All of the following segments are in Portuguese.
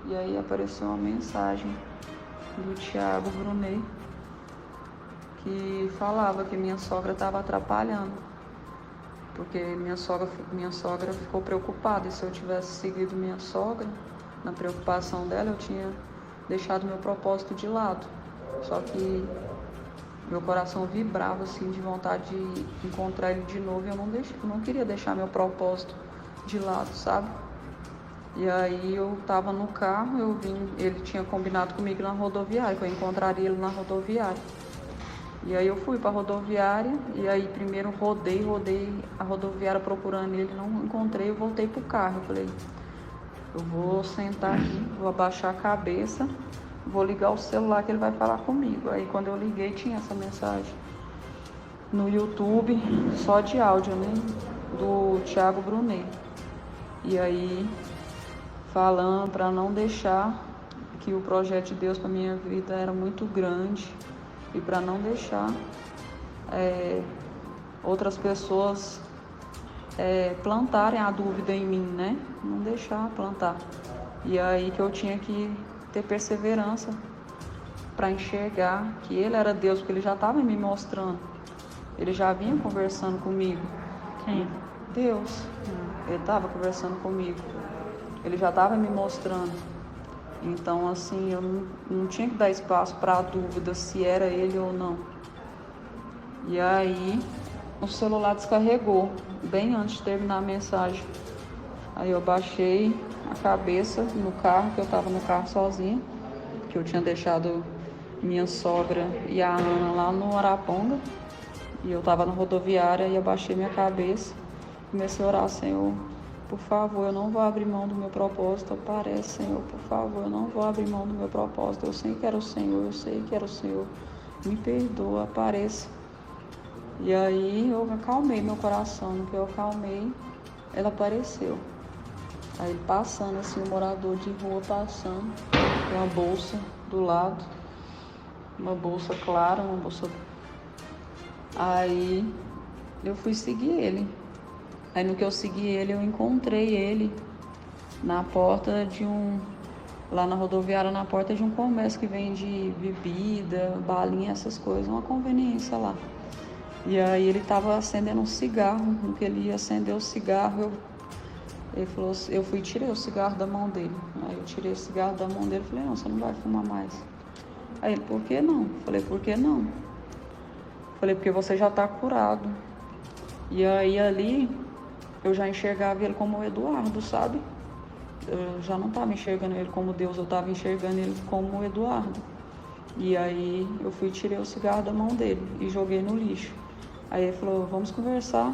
E aí apareceu uma mensagem do Thiago Brunet que falava que minha sogra estava atrapalhando, porque minha sogra ficou preocupada, e se eu tivesse seguido minha sogra, na preocupação dela, eu tinha deixado meu propósito de lado. Só que meu coração vibrava assim de vontade de encontrar ele de novo, e eu não queria deixar meu propósito de lado, sabe? E aí eu tava no carro, ele tinha combinado comigo na rodoviária, que eu encontraria ele na rodoviária. E aí eu fui pra rodoviária, e aí primeiro rodei a rodoviária procurando ele, não encontrei, eu voltei pro carro. Eu falei, eu vou sentar aqui, vou abaixar a cabeça, vou ligar o celular que ele vai falar comigo. Aí quando eu liguei tinha essa mensagem no YouTube, só de áudio, né? Do Thiago Brunet. E aí falando para não deixar, que o projeto de Deus para minha vida era muito grande, e para não deixar outras pessoas plantarem a dúvida em mim, né? Não deixar plantar. E aí que eu tinha que ter perseverança para enxergar que ele era Deus, porque ele já estava me mostrando. Ele já vinha conversando comigo. Quem? Deus. Ele estava conversando comigo. Ele já estava me mostrando. Então, assim, eu não tinha que dar espaço para a dúvida se era ele ou não. E aí, o celular descarregou, bem antes de terminar a mensagem. Aí eu baixei a cabeça no carro, que eu estava no carro sozinha, que eu tinha deixado minha sogra e a Ana lá no Araponga. E eu estava na rodoviária e eu baixei minha cabeça. Comecei a orar, Senhor, por favor, eu não vou abrir mão do meu propósito. Aparece, Senhor, por favor, eu não vou abrir mão do meu propósito. Eu sei que era o Senhor, eu sei que era o Senhor. Me perdoa, apareça. E aí eu acalmei meu coração. No que eu acalmei, ela apareceu. Aí ele passando, assim, um morador de rua passando, com uma bolsa do lado, uma bolsa clara, uma bolsa. Aí eu fui seguir ele. Aí no que eu segui ele, eu encontrei ele na porta de lá na rodoviária, na porta de um comércio que vende bebida, balinha, essas coisas, uma conveniência lá. E aí ele tava acendendo um cigarro. No que ele ia acender o cigarro, ele falou, eu fui e tirei o cigarro da mão dele. Aí eu tirei o cigarro da mão dele e falei, não, você não vai fumar mais. Aí ele, por que não? Falei, por que não? Falei, porque você já tá curado. E aí ali eu já enxergava ele como o Eduardo, sabe? Eu já não estava enxergando ele como Deus, eu estava enxergando ele como o Eduardo. E aí eu fui e tirei o cigarro da mão dele e joguei no lixo. Aí ele falou, vamos conversar.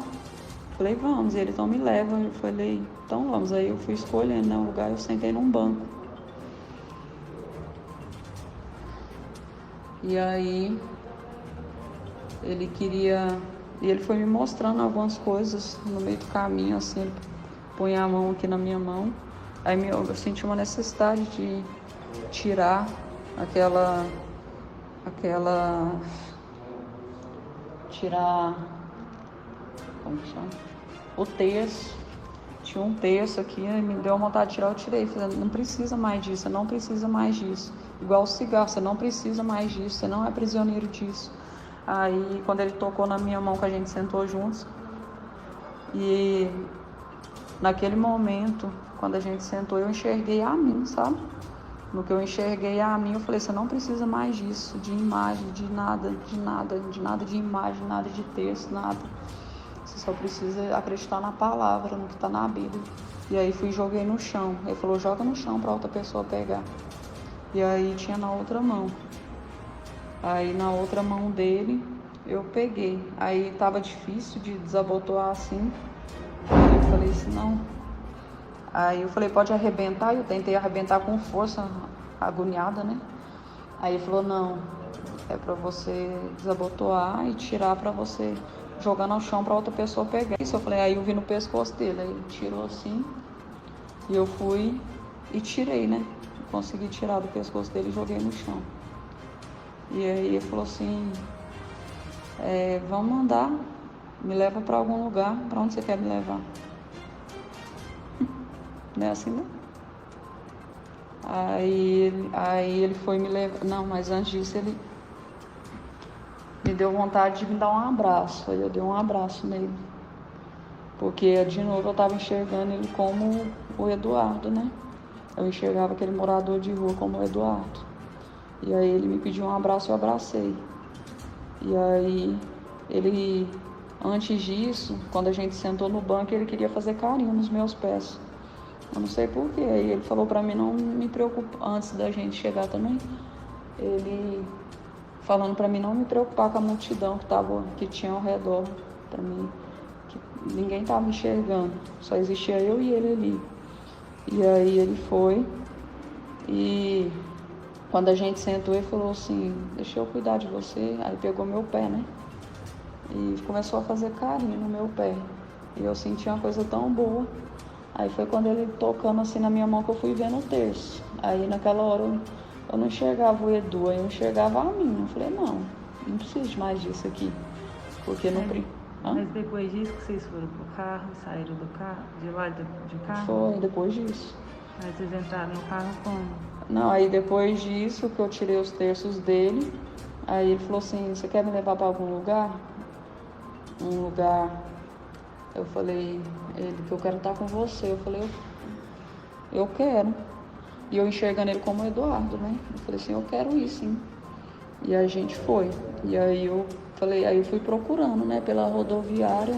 Falei, vamos. E ele, então me leva. Eu falei, então vamos. Aí eu fui escolhendo, né, o lugar, eu sentei num banco. E aí ele queria... E ele foi me mostrando algumas coisas no meio do caminho, assim, ele põe a mão aqui na minha mão. Aí eu senti uma necessidade de tirar tirar, como que chama? O terço. Tinha um terço aqui, me deu vontade de tirar, eu tirei. Falei, não precisa mais disso, você não precisa mais disso. Igual o cigarro, você não precisa mais disso, você não é prisioneiro disso. Aí, quando ele tocou na minha mão, que a gente sentou juntos, e naquele momento, quando a gente sentou, eu enxerguei a mim, sabe? No que eu enxerguei a mim, eu falei, você não precisa mais disso, de imagem, de nada de imagem, nada de texto, nada. Você só precisa acreditar na palavra, no que está na Bíblia. E aí fui e joguei no chão. Ele falou, joga no chão para outra pessoa pegar. E aí tinha na outra mão. Aí na outra mão dele eu peguei. Aí tava difícil de desabotoar assim. Aí eu falei assim, não. Aí eu falei, pode arrebentar. Eu tentei arrebentar com força, agoniada, né? Aí ele falou, não, é pra você desabotoar e tirar pra você jogar no chão pra outra pessoa pegar. Isso eu falei, aí eu vi no pescoço dele. Aí ele tirou assim e eu fui e tirei, né? Consegui tirar do pescoço dele e joguei no chão. E aí ele falou assim, vamos andar, me leva para algum lugar, para onde você quer me levar? Não é assim, não? Aí ele foi me levar. Não, mas antes disso ele me deu vontade de me dar um abraço. Aí eu dei um abraço nele. Porque de novo eu estava enxergando ele como o Eduardo, né? Eu enxergava aquele morador de rua como o Eduardo. E aí ele me pediu um abraço, eu abracei. E aí ele, antes disso, quando a gente sentou no banco, ele queria fazer carinho nos meus pés. Eu não sei porquê. Aí ele falou pra mim não me preocupar, antes da gente chegar também, ele falando pra mim não me preocupar com a multidão que tinha ao redor, pra mim, que ninguém tava enxergando, só existia eu e ele ali. E aí ele foi e quando a gente sentou ele falou assim, deixa eu cuidar de você. Aí pegou meu pé, né? E começou a fazer carinho no meu pé. E eu senti uma coisa tão boa. Aí foi quando ele tocando assim na minha mão que eu fui vendo o terço. Aí naquela hora eu não enxergava o Edu, aí eu enxergava a mim. Eu falei, não preciso mais disso aqui. Porque não... Mas depois disso que vocês foram pro carro, saíram do carro, de lá de carro? Foi, depois disso. Aí vocês entraram no carro como? Não, aí depois disso que eu tirei os terços dele, aí ele falou assim, você quer me levar para algum lugar? Um lugar, eu falei, ele, que eu quero estar com você. Eu falei, eu quero. E eu enxergando ele como Eduardo, né? Eu falei assim, eu quero ir sim. E a gente foi. E aí eu falei, aí eu fui procurando, né, pela rodoviária,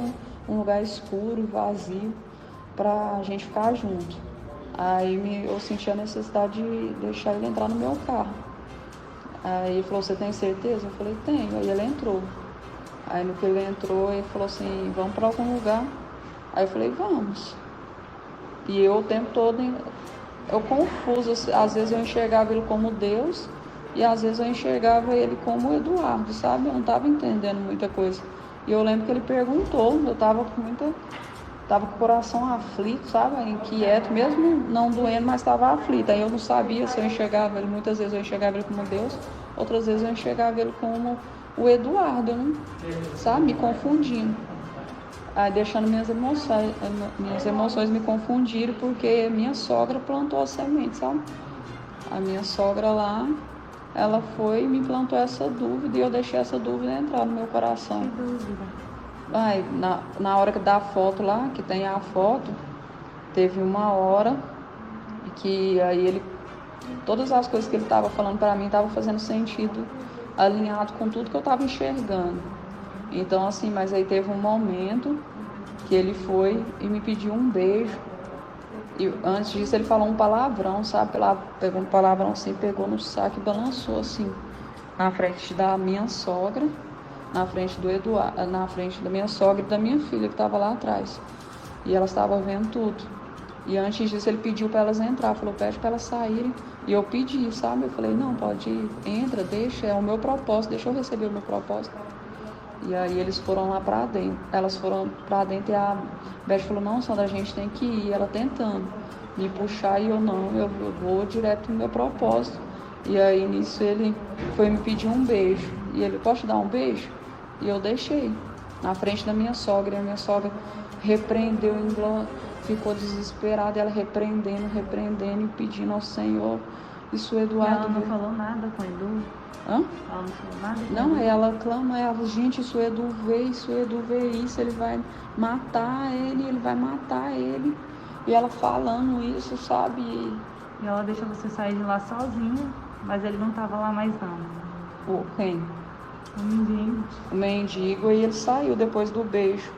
um lugar escuro e vazio pra gente ficar junto. Aí eu senti a necessidade de deixar ele entrar no meu carro. Aí ele falou, você tem certeza? Eu falei, tenho. Aí ele entrou. Aí no que ele entrou, ele falou assim, vamos pra algum lugar? Aí eu falei, vamos. E eu o tempo todo, eu confuso, às vezes eu enxergava ele como Deus e às vezes eu enxergava ele como Eduardo, sabe? Eu não estava entendendo muita coisa. E eu lembro que ele perguntou, eu estava com o coração aflito, sabe? Inquieto, mesmo não doendo, mas estava aflito. Aí eu não sabia se eu enxergava ele, muitas vezes eu enxergava ele como Deus, outras vezes eu enxergava ele como o Eduardo, né? Sabe? Me confundindo. Aí deixando minhas emoções me confundirem, porque minha sogra plantou a semente, sabe? A minha sogra lá, ela foi e me plantou essa dúvida e eu deixei essa dúvida entrar no meu coração. Que dúvida? Aí, na hora que dá a foto lá, que tem a foto, teve uma hora que aí ele, todas as coisas que ele estava falando para mim estavam fazendo sentido, alinhado com tudo que eu estava enxergando. Então assim, mas aí teve um momento que ele foi e me pediu um beijo. E antes disso ele falou um palavrão, sabe? Pegou um palavrão assim, pegou no saco e balançou assim, na frente da minha sogra, na frente do Eduardo, na frente da minha sogra e da minha filha que estava lá atrás. E elas estavam vendo tudo. E antes disso ele pediu para elas entrar, falou, pede para elas saírem. E eu pedi, sabe? Eu falei, não, pode ir, entra, deixa, é o meu propósito, deixa eu receber o meu propósito. E aí eles foram lá pra dentro, elas foram pra dentro e a Beth falou, não, Sandra, a gente tem que ir, ela tentando me puxar e eu não, eu vou direto no meu propósito. E aí nisso ele foi me pedir um beijo, e ele, posso te dar um beijo? E eu deixei, na frente da minha sogra, e a minha sogra repreendeu, ficou desesperada, ela repreendendo e pedindo ao Senhor, isso o Eduardo... Ela não falou nada com o Edu? Hã? Ela não falou nada? Não, aí ela clama, gente, isso o Edu vê isso, ele vai matar ele. E ela falando isso, sabe? E ela deixou você sair de lá sozinha, mas ele não tava lá mais não. Quem? O mendigo. O mendigo, e ele saiu depois do beijo.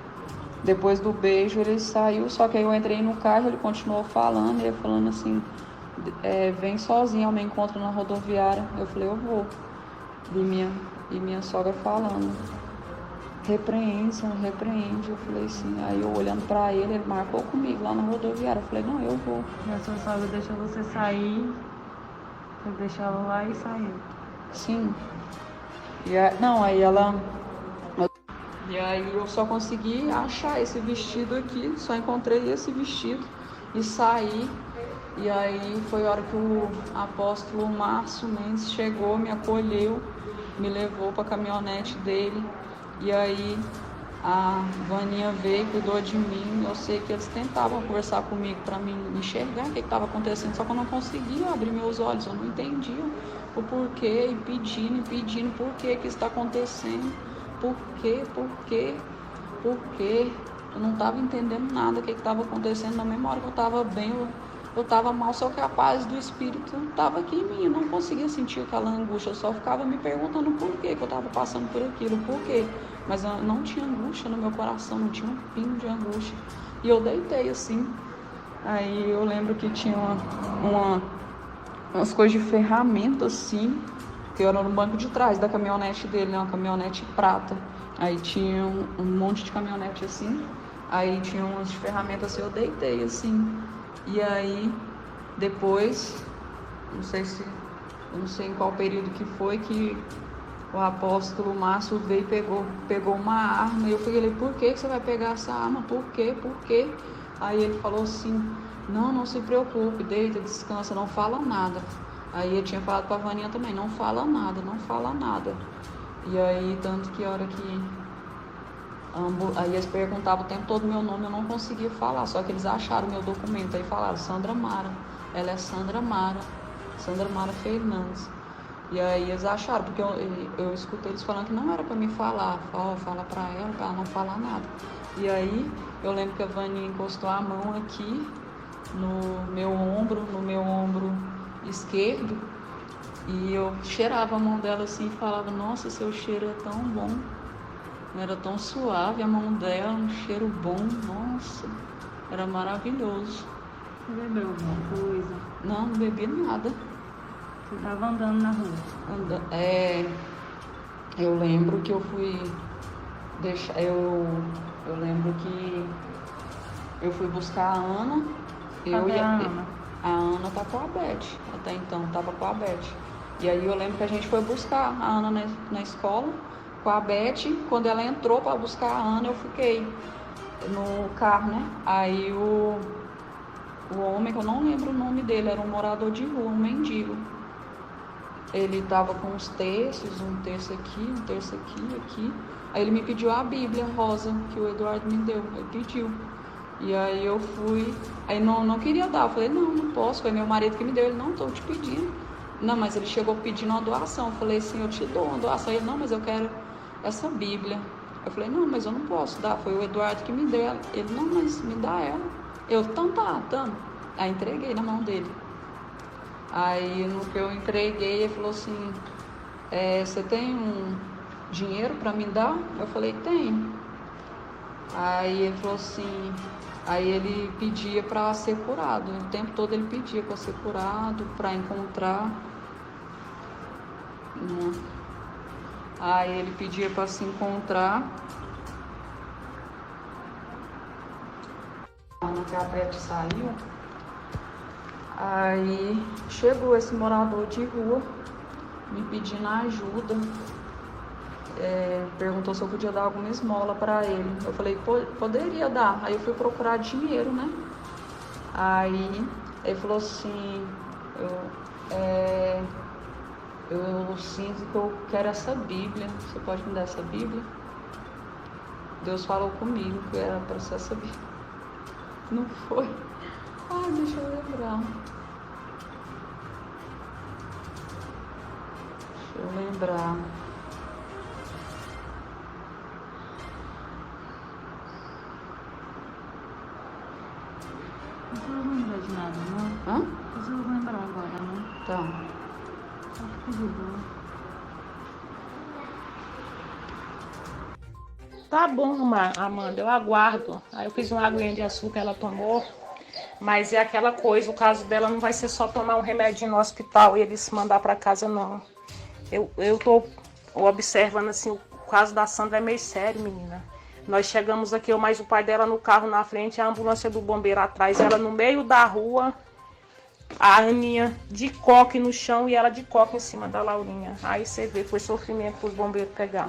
Depois do beijo ele saiu, só que aí eu entrei no carro, ele continuou falando, ele falando assim, vem sozinho ao meu encontro na rodoviária. Eu falei, eu vou. E minha sogra falando, repreende. Eu falei assim, aí eu olhando pra ele marcou comigo lá na rodoviária. Eu falei, não, eu vou. E a sua sogra deixou você sair, você deixou ela lá e saiu? Sim. Aí ela... E aí eu só consegui achar esse vestido aqui, só encontrei esse vestido e saí. E aí foi a hora que o apóstolo Márcio Mendes chegou, me acolheu, me levou para a caminhonete dele. E aí A Vaninha veio, cuidou de mim. Eu sei que eles tentavam conversar comigo para me enxergar o que estava acontecendo, só que eu não conseguia abrir meus olhos, eu não entendia o porquê, e pedindo por que está acontecendo, por quê, por quê. Eu não estava entendendo nada o que estava acontecendo. Na mesma hora que eu estava bem, eu estava mal, só que a paz do Espírito estava aqui em mim. Eu não conseguia sentir aquela angústia, eu só ficava me perguntando por que eu estava passando por aquilo, por quê. Mas eu não tinha angústia no meu coração, não tinha um pingo de angústia. E eu deitei assim. Aí eu lembro que tinha umas coisas de ferramenta assim, que era no banco de trás da caminhonete dele, né? Uma caminhonete prata. Aí tinha um monte de caminhonete assim. Aí tinha umas ferramentas assim, eu deitei assim. E aí depois, eu não sei em qual período que foi, que o apóstolo Márcio veio e pegou uma arma. E eu falei, por que você vai pegar essa arma? Por quê? Por quê? Aí ele falou assim, não se preocupe, deita, descansa, não fala nada. Aí eu tinha falado com a Vaninha também, não fala nada. E aí, tanto que a hora que aí eles perguntavam o tempo todo meu nome, eu não conseguia falar, só que eles acharam meu documento, aí falaram, Sandra Mara, ela é Sandra Mara Fernandes. E aí eles acharam, porque eu escutei eles falando que não era para me falar, fala para ela não falar nada. E aí eu lembro que a Vaninha encostou a mão aqui no meu ombro esquerdo, e eu cheirava a mão dela assim e falava, nossa, seu cheiro é tão bom. Era tão suave a mão dela, um cheiro bom, nossa, era maravilhoso. Você bebeu alguma coisa? Não bebi nada. Você estava andando na rua? Eu lembro que eu fui deixar, eu lembro que eu fui buscar a Ana. A Ana tá com a Beth, até então tava com a Beth. E aí eu lembro que a gente foi buscar a Ana na escola com a Beth. Quando ela entrou para buscar a Ana, eu fiquei no carro, né? Aí o homem, que eu não lembro o nome dele, era um morador de rua, um mendigo. Ele tava com uns terços, um terço aqui. Aí ele me pediu a Bíblia rosa, que o Eduardo me deu, ele pediu. E aí eu fui, aí não queria dar, eu falei, não posso, foi meu marido que me deu. Ele, não, tô te pedindo. Não, mas ele chegou pedindo uma doação, eu falei assim, eu te dou uma doação. Ele, não, mas eu quero essa Bíblia. Eu falei, não, mas eu não posso dar, foi o Eduardo que me deu. Ele, não, mas me dá ela. Eu, então tá. Aí entreguei na mão dele. Aí no que eu entreguei, ele falou assim, você tem um dinheiro para me dar? Eu falei, tenho. Aí ele falou assim, aí ele pedia para ser curado, o tempo todo ele pedia para ser curado, para encontrar. Aí ele pedia para se encontrar. Quando a Beth saiu, aí chegou esse morador de rua me pedindo ajuda. Perguntou se eu podia dar alguma esmola para ele. Eu falei, poderia dar. Aí eu fui procurar dinheiro, né? Aí ele falou assim, eu sinto que eu quero essa Bíblia. Você pode me dar essa Bíblia? Deus falou comigo que era para ser essa Bíblia. Não foi? Ai, deixa eu lembrar. Não vou lembrar de nada, não. Hã? Mas eu vou lembrar agora, não. Tá. Tá bom, Amanda, eu aguardo. Aí eu fiz uma aguinha de açúcar, ela tomou. Mas é aquela coisa, o caso dela não vai ser só tomar um remédio no hospital e eles mandar para casa, não. Eu tô observando assim, o caso da Sandra é meio sério, menina. Nós chegamos aqui, eu mais o pai dela no carro na frente, a ambulância do bombeiro atrás, ela no meio da rua, a Aninha de coque no chão e ela de coque em cima da Laurinha. Aí você vê, foi sofrimento para os bombeiros pegar.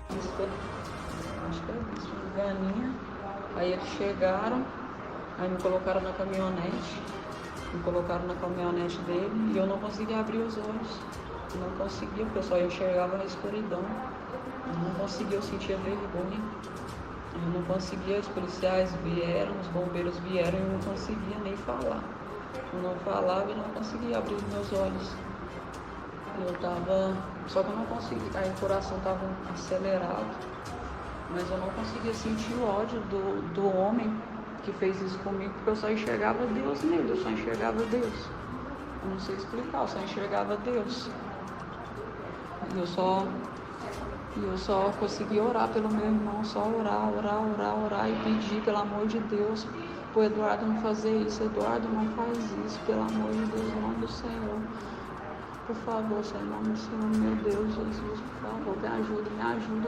Acho que é isso, a Aninha. Aí eles chegaram, aí me colocaram na caminhonete, dele, e eu não conseguia abrir os olhos. Não conseguia, porque eu só enxergava na escuridão. Eu não conseguia, eu sentia vergonha. Eu não conseguia, os policiais vieram, os bombeiros vieram e eu não conseguia nem falar. Eu não falava e não conseguia abrir os meus olhos. Só que eu não conseguia, aí o coração estava acelerado, mas eu não conseguia sentir o ódio do homem que fez isso comigo, porque eu só enxergava Deus nele, eu só enxergava Deus. Eu não sei explicar, eu só enxergava Deus. E eu só conseguia orar pelo meu irmão, só orar e pedir, pelo amor de Deus, pro Eduardo não fazer isso. Eduardo, não faz isso, pelo amor de Deus, em nome do Senhor. Por favor, Senhor, em nome do Senhor, meu Deus, Jesus, por favor, me ajuda,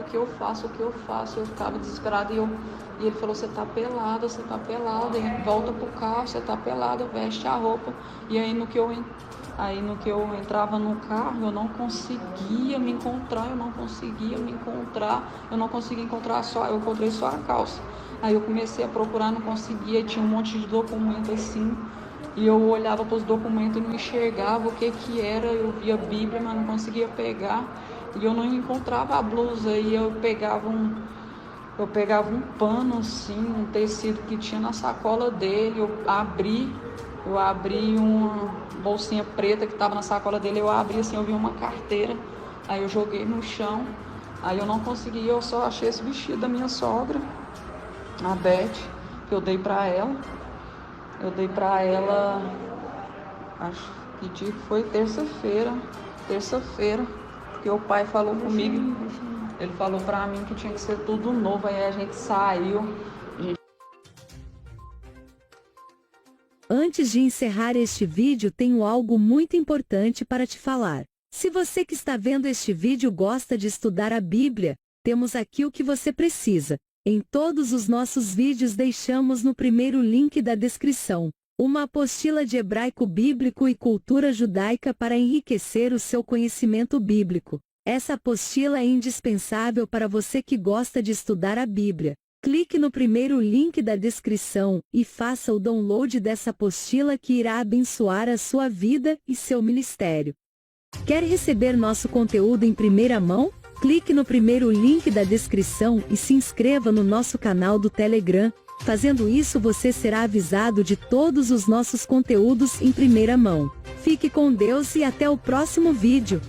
o que eu faço? Eu ficava desesperada e ele falou, você tá pelada, volta pro carro, você tá pelada, veste a roupa. E aí no que eu entrava no carro, eu não conseguia me encontrar, eu não conseguia encontrar eu encontrei só a calça. Aí eu comecei a procurar, não conseguia, tinha um monte de documento assim, e eu olhava para os documentos e não enxergava o que era, eu via a Bíblia, mas não conseguia pegar, e eu não encontrava a blusa, e eu pegava um pano assim, um tecido que tinha na sacola dele, eu abri uma bolsinha preta que estava na sacola dele, eu abri assim, eu vi uma carteira, aí eu joguei no chão, aí eu não consegui, eu só achei esse vestido da minha sogra, a Beth, que eu dei para ela, acho que dia que foi terça-feira, porque o pai falou comigo, ele falou para mim que tinha que ser tudo novo, aí a gente saiu. Antes de encerrar este vídeo, tenho algo muito importante para te falar. Se você que está vendo este vídeo gosta de estudar a Bíblia, temos aqui o que você precisa. Em todos os nossos vídeos deixamos no primeiro link da descrição uma apostila de hebraico bíblico e cultura judaica para enriquecer o seu conhecimento bíblico. Essa apostila é indispensável para você que gosta de estudar a Bíblia. Clique no primeiro link da descrição e faça o download dessa apostila que irá abençoar a sua vida e seu ministério. Quer receber nosso conteúdo em primeira mão? Clique no primeiro link da descrição e se inscreva no nosso canal do Telegram. Fazendo isso, você será avisado de todos os nossos conteúdos em primeira mão. Fique com Deus e até o próximo vídeo.